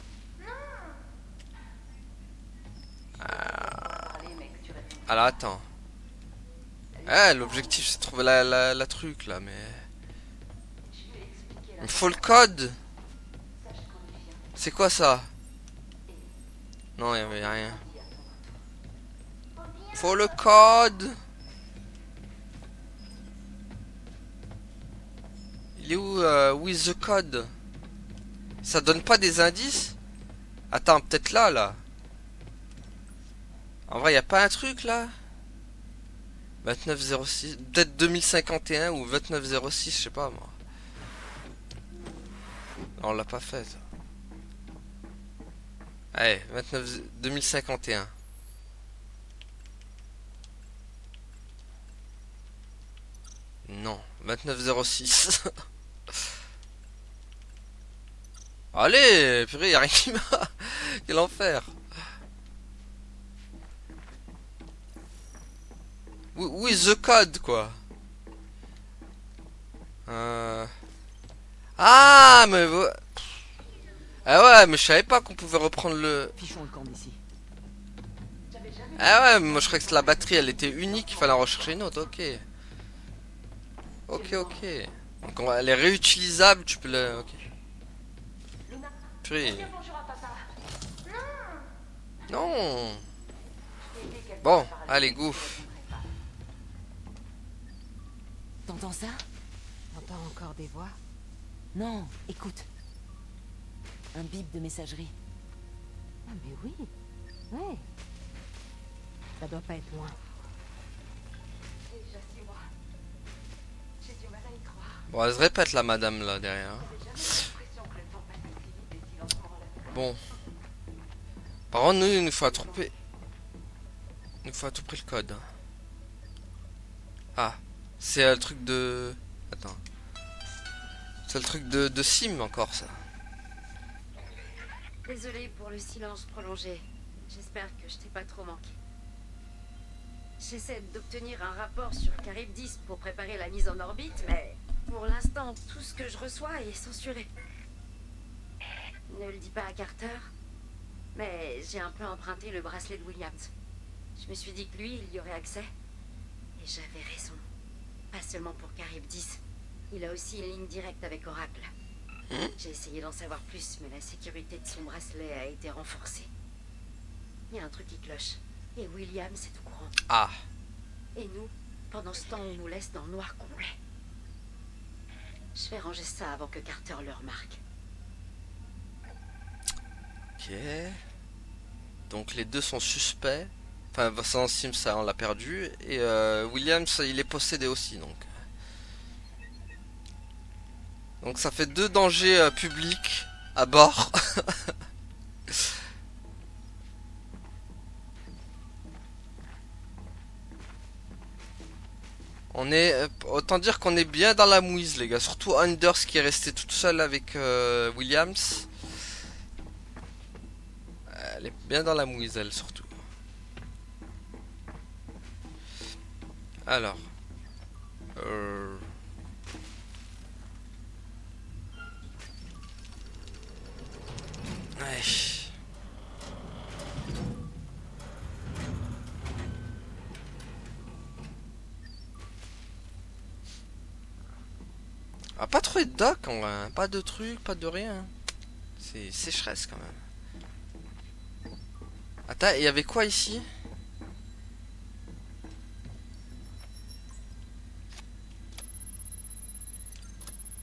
parlez, mec, tu réponds. Alors attends. Eh, l'objectif c'est de trouver la truc là, mais... Je vais expliquer Il la me faut le code. sache qu'on est fiers. C'est quoi ça? Non, il y avait rien. Faut le code. Il est où with the code? Ça donne pas des indices? Attends, peut-être là. En vrai, y a pas un truc là? 2906, peut-être 2051 ou 2906, je sais pas moi. Non, on l'a pas fait ça. Allez, 2051. Non, 2906. Allez, purée, y'a rien qui m'a. Quel enfer. With the code, quoi. Ah, mais... Ah ouais, mais je savais pas qu'on pouvait reprendre le... Fichons le camp d'ici. Ah ouais, mais moi je croyais que la batterie, elle était unique, il fallait en rechercher une autre, ok. Ok. Donc elle est réutilisable, tu peux le... Ok. Purée. Bonjour à papa. Non. Bon, allez, go. T'entends ça? T'entends encore des voix? Non, écoute. Un bip de messagerie. Ah mais oui. Ouais. Ça doit pas être loin. Déjà 6 mois. J'ai du mal à y croire. Bon, elle se répète la madame là derrière. J'ai l'impression que le temps passe si vite et si lentement à la fois. Bon. Par contre, nous, il nous faut à trouver. Il nous faut à tout prix le code. Ah. C'est le truc de... Attends. C'est le truc de Sim encore ça. Désolée pour le silence prolongé. J'espère que je t'ai pas trop manqué. J'essaie d'obtenir un rapport sur Charybdis pour préparer la mise en orbite, mais pour l'instant, tout ce que je reçois est censuré. Ne le dis pas à Carter, mais j'ai un peu emprunté le bracelet de Williams. Je me suis dit que lui, il y aurait accès. Et j'avais raison. Pas seulement pour Charybdis. Il a aussi une ligne directe avec Oracle. J'ai essayé d'en savoir plus, mais la sécurité de son bracelet a été renforcée. Il y a un truc qui cloche. Et Williams est au courant. Ah. Et nous, pendant ce temps, on nous laisse dans le noir complet. Je vais ranger ça avant que Carter le remarque. Ok. Donc les deux sont suspects. Enfin, Vincent Sim, ça on l'a perdu. Et Williams, il est possédé aussi, donc. Donc ça fait 2 dangers publics à bord. On est... autant dire qu'on est bien dans la mouise, les gars. Surtout Anders qui est resté toute seule avec Williams. Elle est bien dans la mouise, elle, surtout. Alors. Ouais. Ah, pas trouvé de doc en vrai, hein. Pas de trucs, pas de rien. C'est sécheresse quand même. Attends, il y avait quoi ici?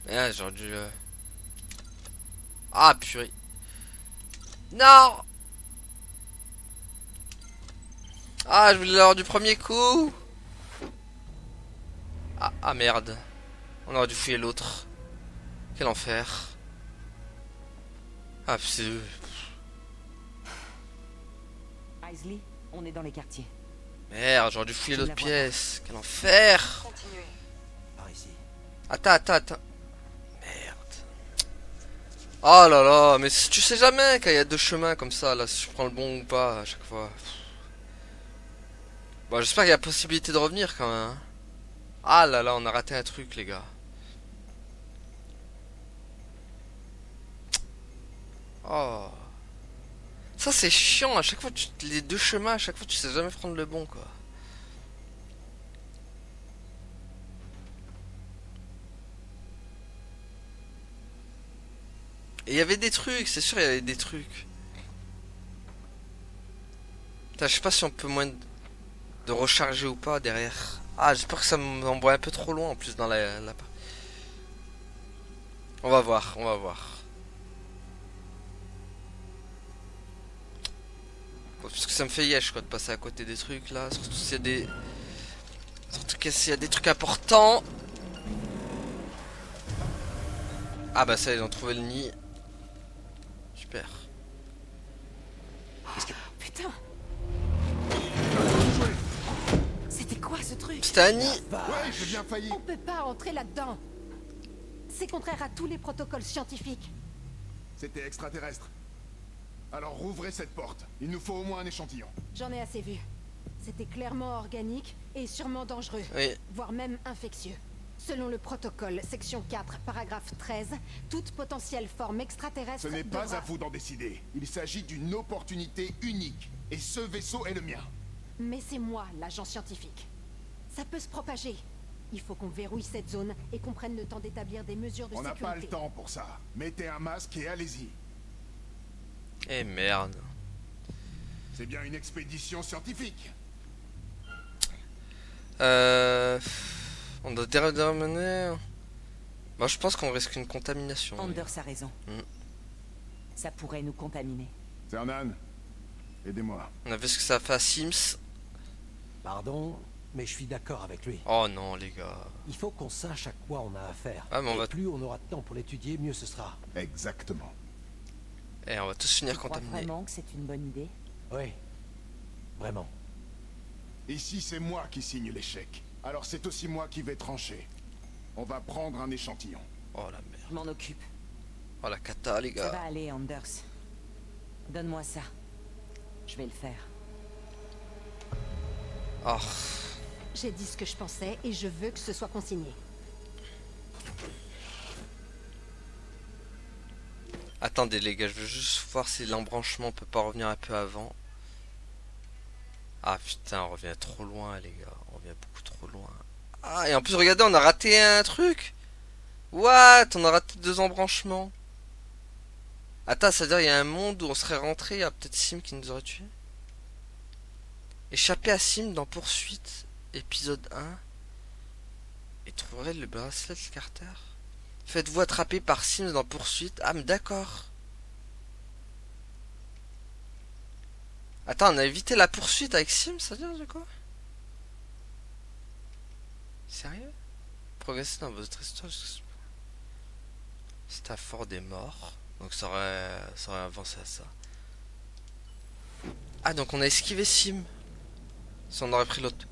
Ah, j'aurais dû... Ah, purée. Non! Ah, je voulais l'avoir du premier coup. Ah, merde. On aurait dû fouiller l'autre. Quel enfer. Ah, c'est... Isley, on est dans les quartiers. Merde, j'aurais dû fouiller Je ne l'autre la vois pièce. Quel enfer. Continuez. Par ici. Attends. Merde. Oh là là, mais tu sais jamais quand il y a deux chemins comme ça, là, si je prends le bon ou pas à chaque fois. Bon, j'espère qu'il y a possibilité de revenir quand même. Hein. Ah là là, on a raté un truc, les gars. Oh. Ça, c'est chiant. À chaque fois, les deux chemins, à chaque fois, tu sais jamais prendre le bon, quoi. Et il y avait des trucs, c'est sûr, il y avait des trucs. Putain, je sais pas si on peut moins de recharger ou pas derrière. Ah, j'espère que ça m'envoie un peu trop loin en plus dans la... On va voir, on va voir. Parce que ça me fait yesh quoi de passer à côté des trucs là, surtout s'il y a des... Surtout s'il y a des trucs importants. Ah bah ça ils ont trouvé le nid. Super. Putain. C'était quoi ce truc? C'était un nid. Ouais, j'ai bien failli. On peut pas entrer là-dedans. C'est contraire à tous les protocoles scientifiques. C'était extraterrestre. Alors rouvrez cette porte. Il nous faut au moins un échantillon. J'en ai assez vu. C'était clairement organique et sûrement dangereux, Oui. voire même infectieux. Selon le protocole, section 4, paragraphe 13, toute potentielle forme extraterrestre Ce n'est pas devra... à vous d'en décider. Il s'agit d'une opportunité unique. Et ce vaisseau est le mien. Mais c'est moi, l'agent scientifique. Ça peut se propager. Il faut qu'on verrouille cette zone et qu'on prenne le temps d'établir des mesures de On n'a sécurité. pas le temps pour ça. Mettez un masque et allez-y. Eh merde. C'est bien une expédition scientifique. On doit déterminer... Moi je pense qu'on risque une contamination. Anders a raison. Ça pourrait nous contaminer. Cernan, aidez-moi. On a vu ce que ça fait à Sims. Pardon, mais je suis d'accord avec lui. Oh non les gars. Il faut qu'on sache à quoi on a affaire. Ah, mais on Et va... plus on aura de temps pour l'étudier, mieux ce sera. Exactement. Eh, on va tous finir Tu crois contaminés. vraiment que c'est une bonne idée? Oui, vraiment. Ici, c'est moi qui signe l'échec. Alors c'est aussi moi qui vais trancher. On va prendre un échantillon. Oh la merde. Je m'en occupe. Oh la cata les Ça va gars. aller, Anders. Donne-moi ça. Je vais le faire. Oh. J'ai dit ce que je pensais et je veux que ce soit consigné. Attendez les gars, je veux juste voir si l'embranchement peut pas revenir un peu avant. Ah putain, on revient trop loin les gars, on revient beaucoup trop loin. Ah et en plus regardez, on a raté un truc. What? On a raté deux embranchements. Attends, c'est-à-dire il y a un monde où on serait rentré, il y a peut-être Sim qui nous aurait tué. Échapper à Sim dans Poursuite, épisode 1. Et trouverait le bracelet de Carter. Faites-vous attraper par Sims dans Poursuite. Ah mais d'accord. Attends, on a évité la poursuite avec Sims, ça veut dire de quoi? Sérieux? Progresser dans votre histoire. Stafford est mort. Donc ça aurait avancé à ça. Ah donc on a esquivé Sim. Si on aurait pris l'autre.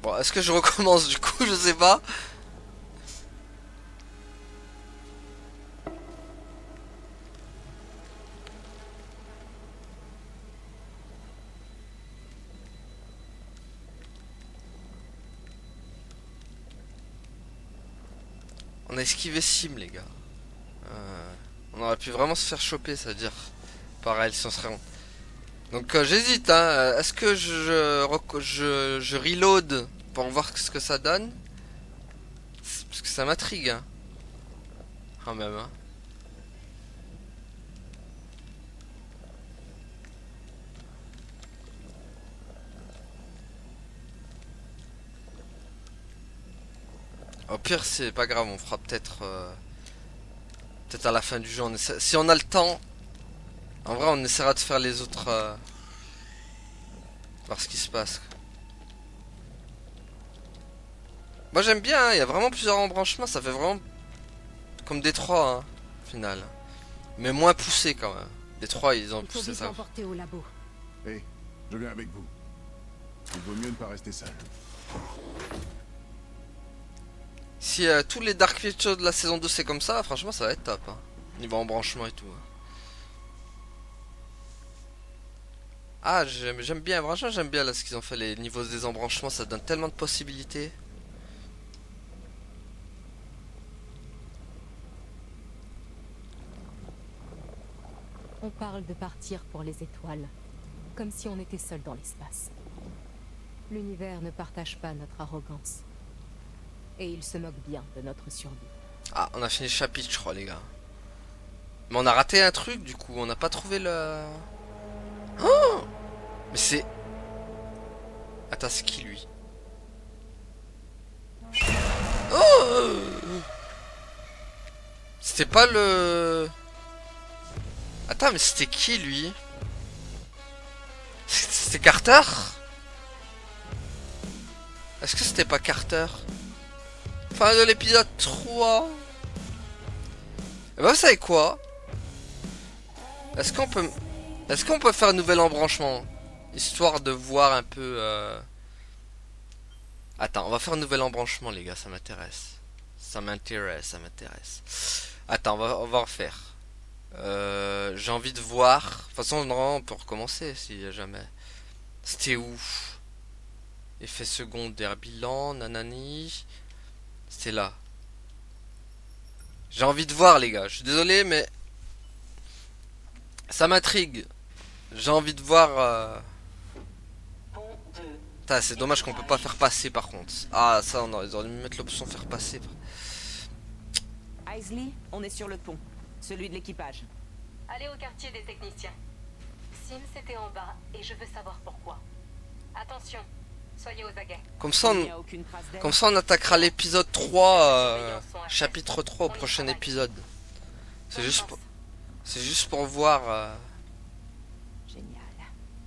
Bon, est-ce que je recommence du coup? Je sais pas. On a esquivé Sim les gars. On aurait pu vraiment se faire choper, ça veut dire. Pareil si on serait... Donc j'hésite hein. Est-ce que je reload pour voir ce que ça donne? Parce que ça m'intrigue hein. Quand même hein. Au pire c'est pas grave, on fera peut-être peut-être à la fin du jeu si on a le temps. En vrai on essaiera de faire les autres voir ce qui se passe. Moi j'aime bien hein, il y a vraiment plusieurs embranchements, ça fait vraiment comme Détroit hein, au final. Mais moins poussé quand même. Détroit ils ont Il faut poussé vite ça. l'emporter au labo. Hé, je viens avec vous. Il vaut mieux ne pas rester seul. Si tous les Dark Features de la saison 2 c'est comme ça, franchement ça va être top hein. Niveau embranchement et tout. Ah, j'aime bien, franchement j'aime bien là ce qu'ils ont fait, les niveaux des embranchements, ça donne tellement de possibilités. On parle de partir pour les étoiles, comme si on était seul dans l'espace. L'univers ne partage pas notre arrogance. Et il se moque bien de notre survie. Ah, on a fini le chapitre, je crois, les gars. Mais on a raté un truc, du coup, on n'a pas trouvé le... Oh! Mais c'est... Attends, c'est qui, lui? Oh! C'était pas le... Attends, mais c'était qui, lui? C'était Carter? Est-ce que c'était pas Carter? Fin de l'épisode 3. Et bah, vous savez quoi? Est-ce qu'on peut faire un nouvel embranchement? Histoire de voir un peu... Attends, on va faire un nouvel embranchement, les gars, ça m'intéresse. Ça m'intéresse. Attends, on va refaire. J'ai envie de voir. De toute façon, normalement, on peut recommencer si jamais. C'était où? Effet secondaire, bilan, nanani. C'était là. J'ai envie de voir, les gars. Je suis désolé, mais ça m'intrigue. J'ai envie de voir. Putain, c'est dommage qu'on peut pas faire passer, par contre. Ah, ça, ils auraient dû mettre l'option faire passer. Isley, on est sur le pont. Celui de l'équipage. Allez au quartier des techniciens. Sims était en bas et je veux savoir pourquoi. Attention, soyez aux aguets. Comme ça, Il n'y a aucune trace d'elle. comme ça, on attaquera l'épisode 3, chapitre 3 au prochain épisode. C'est juste pour voir. Génial.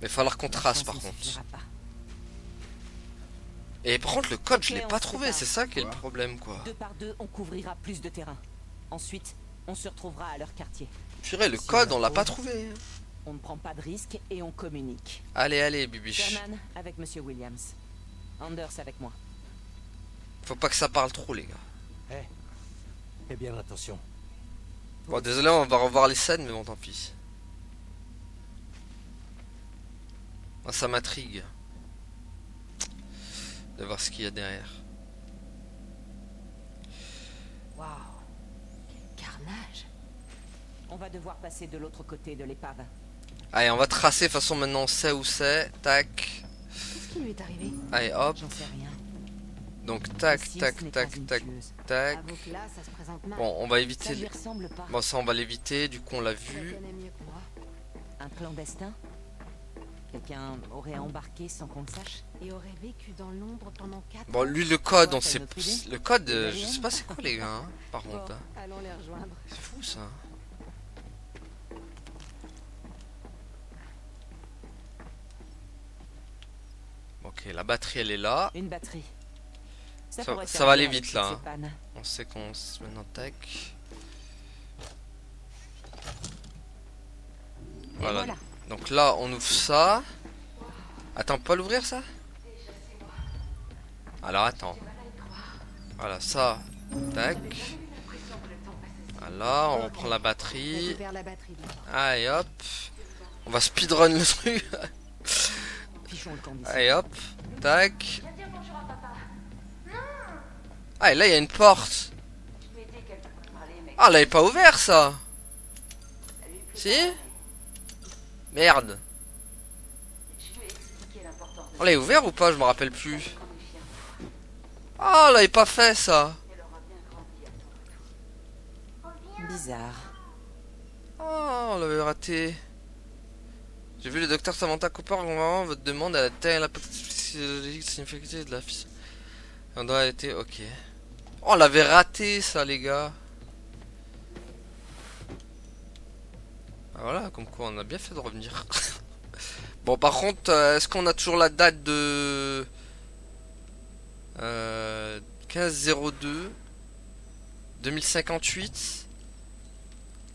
Mais il va falloir qu'on trace, par Ça ne contre. suffira pas. Et par contre, le code, je Ok, l'ai on pas se trouvé, prépare. c'est ça qui est le problème, quoi. 2 par 2, on couvrira plus de terrain. Ensuite, on se retrouvera à leur quartier. Purée, le code, on l'a pas trouvé. On ne prend pas de risques et on communique. Allez, bibiche. Sherman avec Monsieur Williams. Anders avec moi. Faut pas que ça parle trop, les gars. Hé, fais bien attention. Bon, désolé, on va revoir les scènes, mais bon, tant pis. Ah, ça m'intrigue de voir ce qu'il y a derrière. Waouh. Quel carnage. On va devoir passer de l'autre côté de l'épave. Allez, on va tracer, de toute façon, maintenant on sait où c'est. Tac. Qu'est-ce qui lui est arrivé? Allez, hop. J'en sais rien. Donc, tac, Ici, ce tac, n'est pas tac, une tac, tueuse. tac. Avoue que là, ça se présente mal. Bon, on va Ça éviter... lui ressemble pas. Bon, ça, on va l'éviter, du coup, on l'a Je vu. la connais mieux que moi. Un clandestin? Quelqu'un aurait embarqué sans qu'on le sache? Et aurait vécu dans l'ombre pendant 4 Bon, ans. lui, le code, Ouais, on t'as sait... une autre idée? Le code, je sais pas c'est quoi, les gars, hein, par Bon, contre. Hein. allons les rejoindre. C'est fou, ça. Ok, la batterie, elle est là. Une batterie. Ça pourrait va servir aller avec vite, toutes là, ces hein. pannes. On sait qu'on se maintenant tac. Et Voilà. voilà. Donc là, on ouvre ça. Attends, on peut pas l'ouvrir ça? Alors attends. Voilà, ça. Tac. Voilà, on reprend la batterie. Récupère la batterie. Allez hop. On va speedrun le truc. Fichons le camp d'ici. Allez hop. Tac. Ah, et là, il y a une porte. Ah, elle est pas ouvert ça. Si? Merde. On l'a ouvert ou pas? Je me rappelle plus. Ah, on l'avait pas fait ça. Bizarre. Oh, on l'avait raté. J'ai vu le docteur Samantha Cooper. Vraiment, votre demande à la physiologique significative de la fille. On doit être ok. Oh, on l'avait raté ça, les gars. Ah, voilà, comme quoi on a bien fait de revenir. Bon, par contre, est-ce qu'on a toujours la date de 15/02 2058?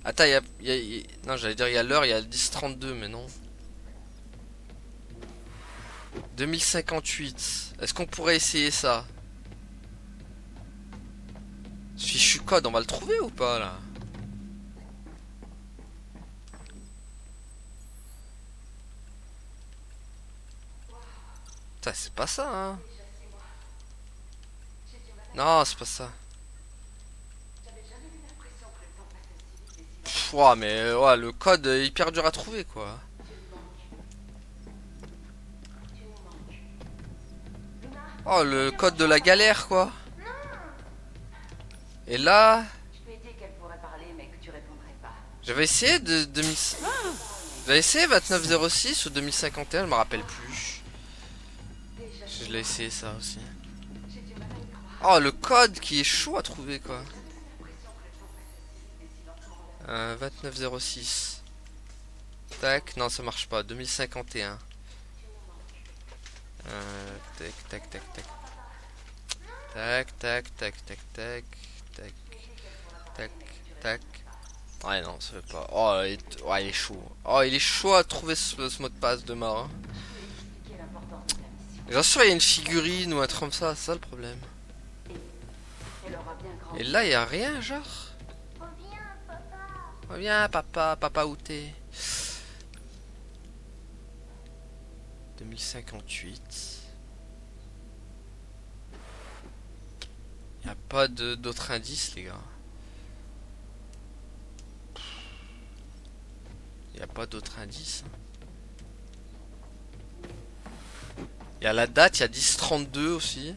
Attends, non, j'allais dire il y a l'heure, il y a le 10/32, mais non. 2058. Est-ce qu'on pourrait essayer ça? Ce fichu code, on va le trouver ou pas là? Putain, c'est pas ça, hein. Non, c'est pas ça. Pff, ouah, mais ouais, le code est hyper dur à trouver, quoi. Oh, le code de la galère, quoi. Et là, Je lui ai dit qu'elle pourrait parler, mais que tu répondrais pas. j'avais essayé de 2000... J'avais essayé 2906 ou 2051, je me rappelle plus. Je l'ai essayé ça aussi. Oh, le code qui est chaud à trouver, quoi. 2906. Tac, non, ça marche pas. 2051. Tac, tac, tac, tac. Tac, tac, tac, tac, tac. Tac, tac, tac. Ouais, non, ça fait pas. Oh, ouais, il est chaud. Oh, il est chaud à trouver ce mot de passe de mort. Hein. J'en suis sûr, il y a une figurine ou un truc comme ça, c'est ça le problème. Et là, il y a rien, genre. Reviens, papa, papa, où t'es? 2058. Il n'y a pas d'autres indices, les gars. Il n'y a pas d'autres indices. Il y a la date, il y a 10-32 aussi.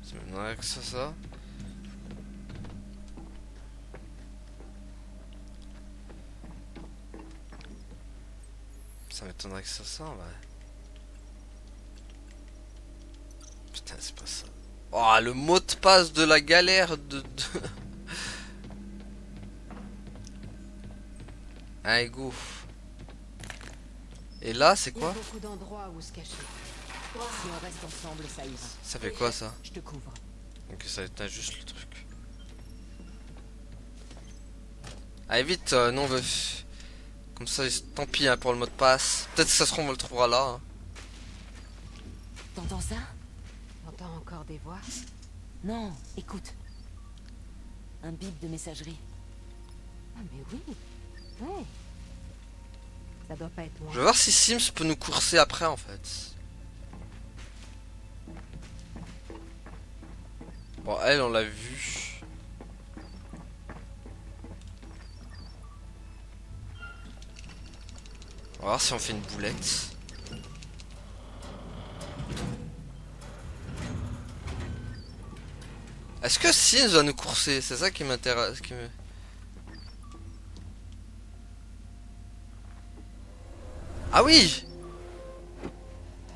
Ça m'étonnerait que ça. Ça m'étonnerait que ça, ouais. Putain, c'est pas ça. Oh, le mot de passe de la galère de... Allez, go. Et là, c'est quoi? Beaucoup d'endroits où se cacher. Si on reste ensemble, ça ira. Ça fait quoi, ça? Je te couvre. Ok, ça éteint juste le truc. Allez, vite, non, on veut... Comme ça, tant pis hein, pour le mot de passe. Peut-être que ça se trouve, on le trouvera là. Hein. T'entends ça? T'entends encore des voix? Non, écoute. Un bip de messagerie. Ah mais oui. Ouais. Ça doit pas être loin. Je vais voir si Sims peut nous courser après, en fait. Bon, elle, on l'a vu. On va voir si on fait une boulette. Est-ce que Sims va nous courser? C'est ça qui m'intéresse. Ah oui!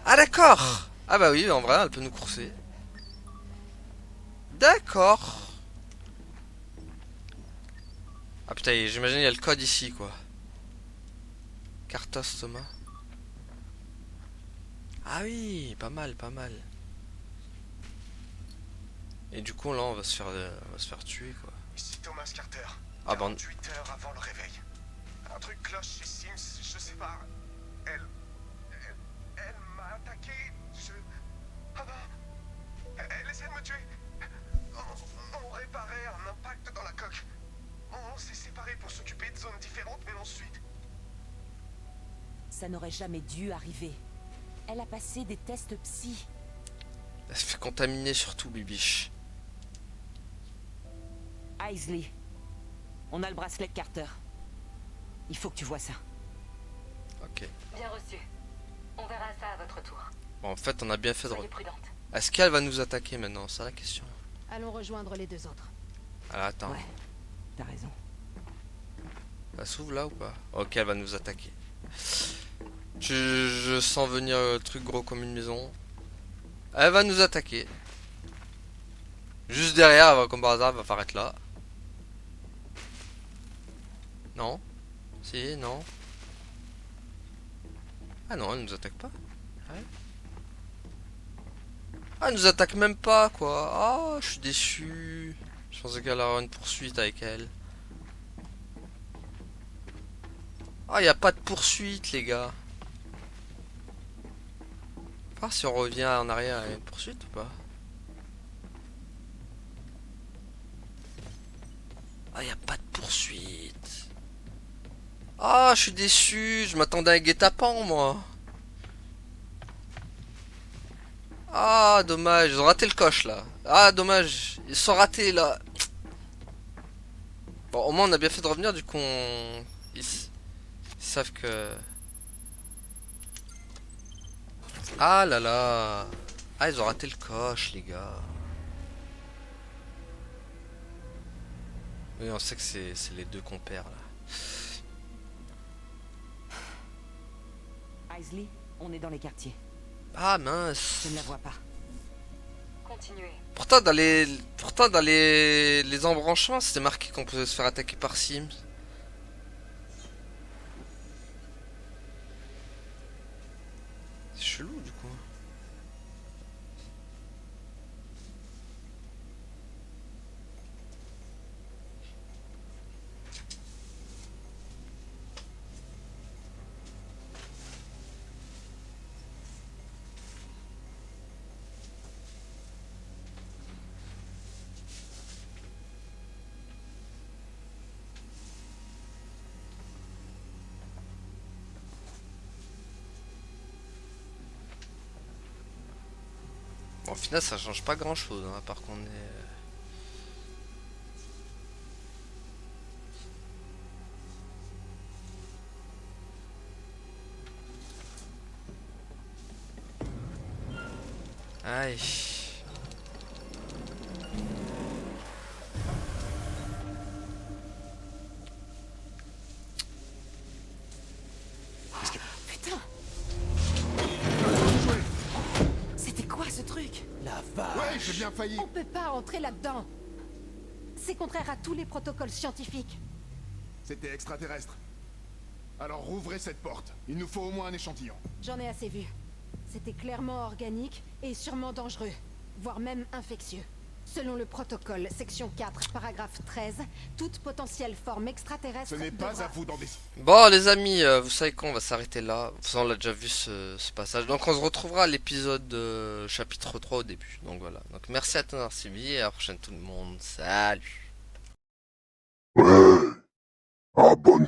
Ah d'accord! Ah bah oui, en vrai, elle peut nous courser. D'accord. Ah putain, j'imagine il y a le code ici, quoi. Cartos Thomas. Ah oui, pas mal, pas mal. Et du coup, là, on va se faire tuer, quoi. Ici Thomas Carter. Ah bon. 48 heures avant le réveil. Un truc cloche chez Sims, je sais pas. Elle m'a attaqué. Ah non. Elle essaie de me tuer. On réparait un impact dans la coque. On s'est séparés pour s'occuper de zones différentes, mais ensuite... Ça n'aurait jamais dû arriver. Elle a passé des tests psy. Elle se fait contaminer surtout, Bibiche. Isley, on a le bracelet de Carter. Il faut que tu vois ça. Ok. Bien reçu. On verra ça à votre tour. Bon, en fait, on a bien fait de... Soyez prudente. Est-ce qu'elle va nous attaquer maintenant? C'est la question. Allons rejoindre les deux autres. Alors, attends. Ouais, t'as raison. Ça s'ouvre là ou pas? Ok, elle va nous attaquer. Je sens venir le truc gros comme une maison. Elle va nous attaquer. Juste derrière, elle va, comme par hasard, elle va apparaître là. Non? Si, non. Ah non, elle nous attaque pas. Ouais. Ah, elle nous attaque même pas, quoi. Ah, je suis déçu. Je pensais qu'elle aurait une poursuite avec elle. Ah, y a pas de poursuite, les gars. Voir si on revient en arrière, il y a une poursuite ou pas? Ah, y a pas de poursuite. Ah, je suis déçu. Je m'attendais à un guet-apens, moi. Ah, dommage, ils ont raté le coche là. Ah, dommage, ils sont ratés là. Bon, au moins on a bien fait de revenir, du coup ils savent que... Ah là là. Ah, ils ont raté le coche, les gars. Oui, on sait que c'est les deux compères là. Isley, on est dans les quartiers. Ah mince. Je ne la vois pas. Continuez. Pourtant dans les embranchements, c'était marqué qu'on pouvait se faire attaquer par Sims. C'est chelou du coup. Bon, au final, ça change pas grand chose, hein, par contre. Aïe. Putain! C'était quoi ce truc? La vache! Ouais, j'ai bien failli. On peut pas entrer là-dedans. C'est contraire à tous les protocoles scientifiques. C'était extraterrestre. Alors rouvrez cette porte. Il nous faut au moins un échantillon. J'en ai assez vu. C'était clairement organique et sûrement dangereux, voire même infectieux. Selon le protocole, section 4, paragraphe 13, toute potentielle forme extraterrestre Ce n'est pas devra... à vous d'en décider. Bon les amis, vous savez quoi, on va s'arrêter là. De toute façon, on l'a déjà vu ce passage. Donc on se retrouvera à l'épisode chapitre 3 au début. Donc voilà. Donc merci à tous d'avoir suivi et à la prochaine tout le monde. Salut. Ouais, abonne